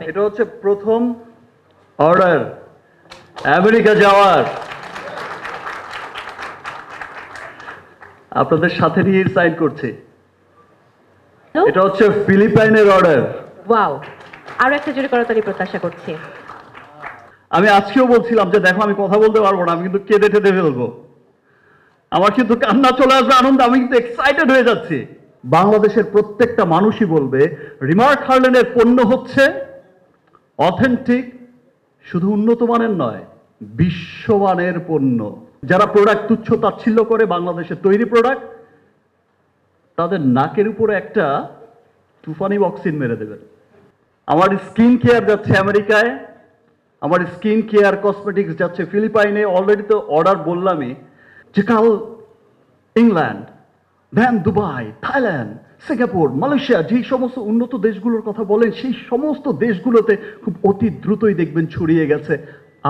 এটা হচ্ছে প্রথম অর্ডার আমেরিকা যাওয়ার, আপনাদের সাথে নিয়ে সাইন করছি। এটা হচ্ছে ফিলিপাইনের অর্ডার। ওয়াও, আরো একটা জোরে করতালি প্রত্যাশা করছি। আমি আজকেও বলছিলাম যে দেখো আমি কথা বলতে পারবো না, আমি কিন্তু কেঁদে টেঁদে ফেলবো, আমার কিন্তু কান্না চলে আসবে আনন্দ, আমি কিন্তু এক্সাইটেড হয়ে যাচ্ছি। বাংলাদেশের প্রত্যেকটা মানুষই বলবে রিমার্ক হার্লেনের পণ্য হচ্ছে অথেন্টিক, শুধু উন্নত মানের নয়, বিশ্বমানের পণ্য। যারা প্রোডাক্ট তুচ্ছ তাচ্ছিল্য করে বাংলাদেশের তৈরি প্রোডাক্ট, তাদের নাকের উপরে একটা তুফানি বক্সিন মেরে দেবেন। আমার স্কিন কেয়ার যাচ্ছে আমেরিকায়, আমার স্কিন কেয়ার কসমেটিক্স যাচ্ছে ফিলিপাইনে। অলরেডি তো অর্ডার বললামই, যে কাল ইংল্যান্ড, দেন দুবাই, থাইল্যান্ড, সিঙ্গাপুর, মালয়েশিয়া, যেই সমস্ত উন্নত দেশগুলোর কথা বলেন সেই সমস্ত দেশগুলোতে খুব অতি দ্রুতই দেখবেন ছড়িয়ে গেছে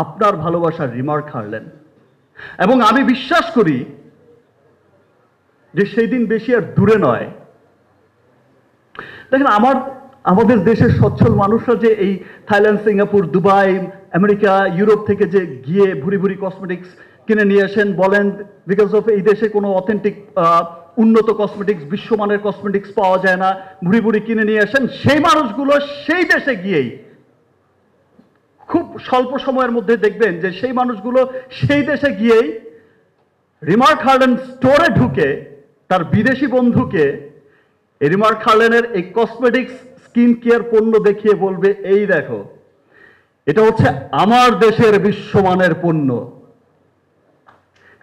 আপনার ভালোবাসার রিমার্ক হার্লেন। এবং আমি বিশ্বাস করি যে সেই দিন বেশি আর দূরে নয়। দেখেন আমাদের দেশের সচ্ছল মানুষরা যে এই Thailand, Singapore, Dubai, America, Europe থেকে যে গিয়ে ভুরি ভুরি কসমেটিক্স কিনে নিয়ে আসেন, বলেন বিকজ অফ এই দেশে কোনো অথেন্টিক উন্নত কসমেটিক্স, বিশ্বমানের কসমেটিক্স পাওয়া যায় না, ভুরি ভুরি কিনে নিয়ে আসেন, সেই মানুষগুলো সেই দেশে গিয়েই খুব স্বল্প সময়ের মধ্যে দেখবেন যে সেই মানুষগুলো সেই দেশে গিয়েই রিমার্ক হার্লেন স্টোরে ঢুকে তার বিদেশি বন্ধুকে রিমার্ক হার্লেনের এই কসমেটিক্স স্কিন কেয়ার পণ্য দেখিয়ে বলবে, এই দেখো এটা হচ্ছে আমার দেশের বিশ্বমানের পণ্য।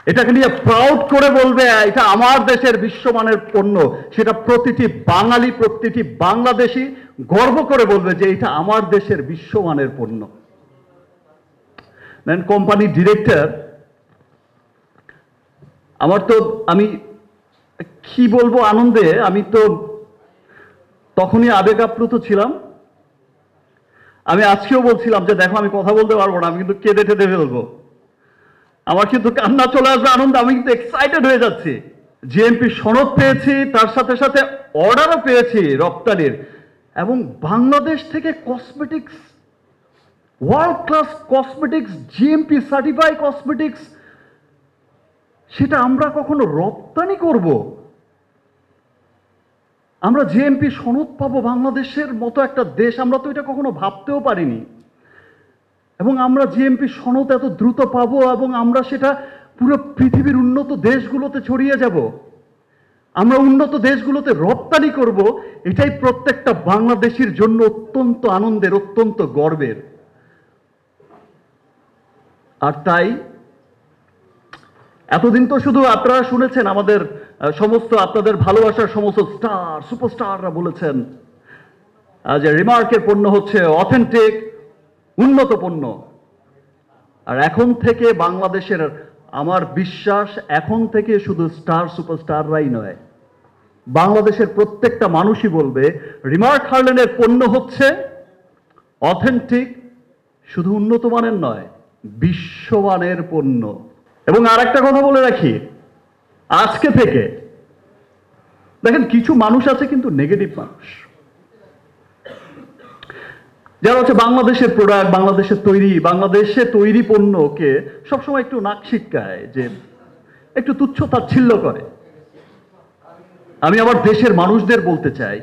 এটাকে নিয়ে প্রাউড করে বলবে এটা আমার দেশের বিশ্বমানের পণ্য। সেটা প্রতিটি বাঙালি, প্রতিটি বাংলাদেশি গর্ব করে বলবে যে এটা আমার দেশের বিশ্বমানের পণ্য। দেন কোম্পানি ডিরেক্টর, আমি কি বলবো আনন্দে, আমি তো তখনই আবেগ আপ্লুত ছিলাম। আমি আজকেও বলছিলাম যে দেখো আমি কথা বলতে পারবো না, আমি কিন্তু কেঁদে টেঁদে ফেলবো, আমার কিন্তু কান্না চলে আসবে আনন্দ, আমি কিন্তু এক্সাইটেড হয়ে যাচ্ছি। জিএমপি সনদ পেয়েছি, তার সাথে সাথে অর্ডারও পেয়েছি রপ্তানির। এবং বাংলাদেশ থেকে cosmetics, world class cosmetics, GMP certify cosmetics, সেটা আমরা কখনো রপ্তানি করব? আমরা জিএমপি সনদ পাবো বাংলাদেশের মতো একটা দেশ, আমরা তো এটা কখনো ভাবতেও পারিনি। এবং আমরা জিএমপি সনদ এত দ্রুত পাবো এবং আমরা সেটা পুরো পৃথিবীর উন্নত দেশগুলোতে ছড়িয়ে যাব, আমরা উন্নত দেশগুলোতে রপ্তানি করব। এটাই প্রত্যেকটা বাংলাদেশির জন্য অত্যন্ত আনন্দের, অত্যন্ত গর্বের। আর তাই এতদিন তো শুধু আপনারা শুনেছেন আমাদের সমস্ত, আপনাদের ভালোবাসার সমস্ত স্টার, সুপারস্টাররা বলেছেন যে রিমার্কের পণ্য হচ্ছে অথেন্টিক, উন্নত পণ্য। আর এখন থেকে বাংলাদেশের, আমার বিশ্বাস এখন থেকে শুধু স্টার সুপারস্টাররাই নয়, বাংলাদেশের প্রত্যেকটা মানুষই বলবে রিমার্ক হার্লেনের পণ্য হচ্ছে অথেন্টিক, শুধু উন্নত মানের নয়, বিশ্বমানের পণ্য। এবং আর একটা কথা বলে রাখি, আজকে থেকে দেখেন কিছু মানুষ আছে কিন্তু নেগেটিভ মানুষ, যারা হচ্ছে বাংলাদেশের প্রোডাক্ট, বাংলাদেশে তৈরি পণ্যকে সবসময় একটু নাক ছিটকায়, যে একটু তুচ্ছ তাচ্ছিল্য করে। আমি আমার দেশের মানুষদের বলতে চাই,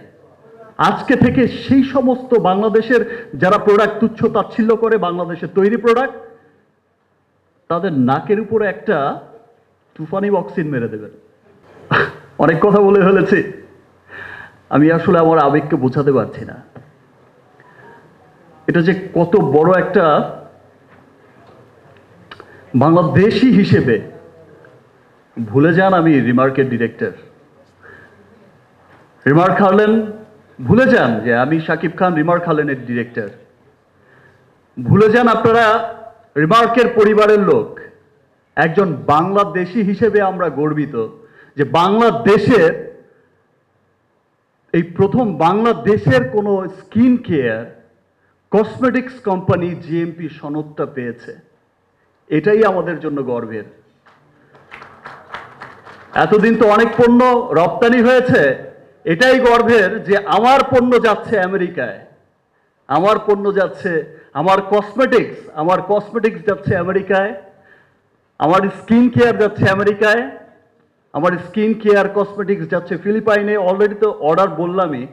আজকে থেকে সেই সমস্ত বাংলাদেশের যারা প্রোডাক্ট তুচ্ছ তাচ্ছিল্য করে, বাংলাদেশের তৈরি প্রোডাক্ট, তাদের নাকের উপরে একটা তুফানি বক্সিন মেরে দেবেন। অনেক কথা বলে ফেলেছি, আমি আসলে আমার আবেগকে বোঝাতে পারছি না। এটা যে কত বড় একটা, বাংলাদেশি হিসেবে ভুলে যান আমি রিমার্কের ডিরেক্টর, রিমার্ক হার্লেন ভুলে যান যে আমি শাকিব খান রিমার্ক হার্লেনের ডিরেক্টর, ভুলে যান আপনারা রিমার্কের পরিবারের লোক। একজন বাংলাদেশি হিসেবে আমরা গর্বিত যে বাংলাদেশের এই প্রথম বাংলাদেশের কোনো skin care cosmetics company GMP সনদটা পেয়েছে। এটাই আমাদের জন্য গর্বের। এতদিন তো অনেক পণ্য রপ্তানি হয়েছে, এটাই গর্বের যে আমার পণ্য যাচ্ছে আমেরিকায়, আমার পণ্য যাচ্ছে, আমার কসমেটিক্স যাচ্ছে আমেরিকায়, আমার স্কিন কেয়ার যাচ্ছে আমেরিকায়, আমার স্কিন কেয়ার কসমেটিক্স যাচ্ছে ফিলিপাইনে। অলরেডি তো অর্ডার বললামই,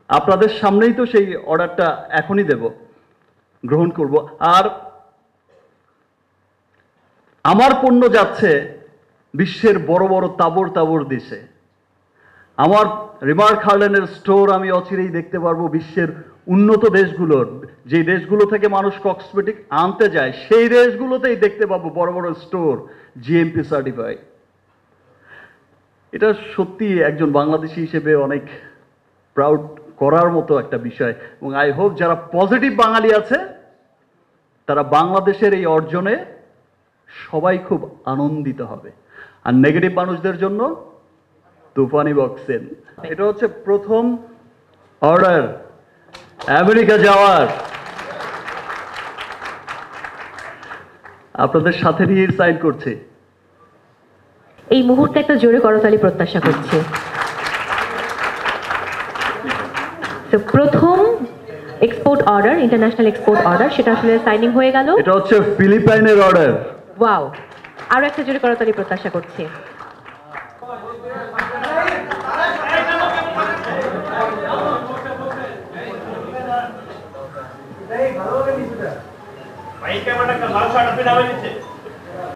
আপনাদের সামনেই তো সেই অর্ডারটা এখনই গ্রহণ করব। আর আমার পণ্য যাচ্ছে বিশ্বের বড় বড় তাবড় তাবড় দেশে। আমার রিমার্ক হার্লেনের স্টোর আমি অচিরেই দেখতে পারবো বিশ্বের উন্নত দেশগুলোর, যে দেশগুলো থেকে মানুষ কসমেটিক আনতে যায় সেই দেশগুলোতেই দেখতে পাবো বড় বড় স্টোর জিএমপি সার্টিফাইড। এটা সত্যি একজন বাংলাদেশি হিসেবে অনেক প্রাউড করার মতো একটা বিষয়, এবং আই হোপ যারা পজিটিভ বাঙালি আছে তারা বাংলাদেশের এই অর্জনে সবাই খুব আনন্দিত হবে। আর নেগেটিভ মানুষদের জন্য তুফানি বক্সেন। এটা হচ্ছে প্রথম অর্ডার আমেরিকা যাওয়ার, আপনাদের সাথে নিয়ে সাইন করছে। এই মুহূর্তে একটা জোরে করতালি প্রত্যাশা করছি। তো প্রথম export order, international export order, সেটা আসলে সাইনিং হয়ে গেল। এটা হচ্ছে ফিলিপাইনের অর্ডার। ওয়াও, আরো একটা জোরে করতালি প্রত্যাশা করছি। ভাই ক্যামেরাটা লাল শার্ট আপনি নামে দিচ্ছে।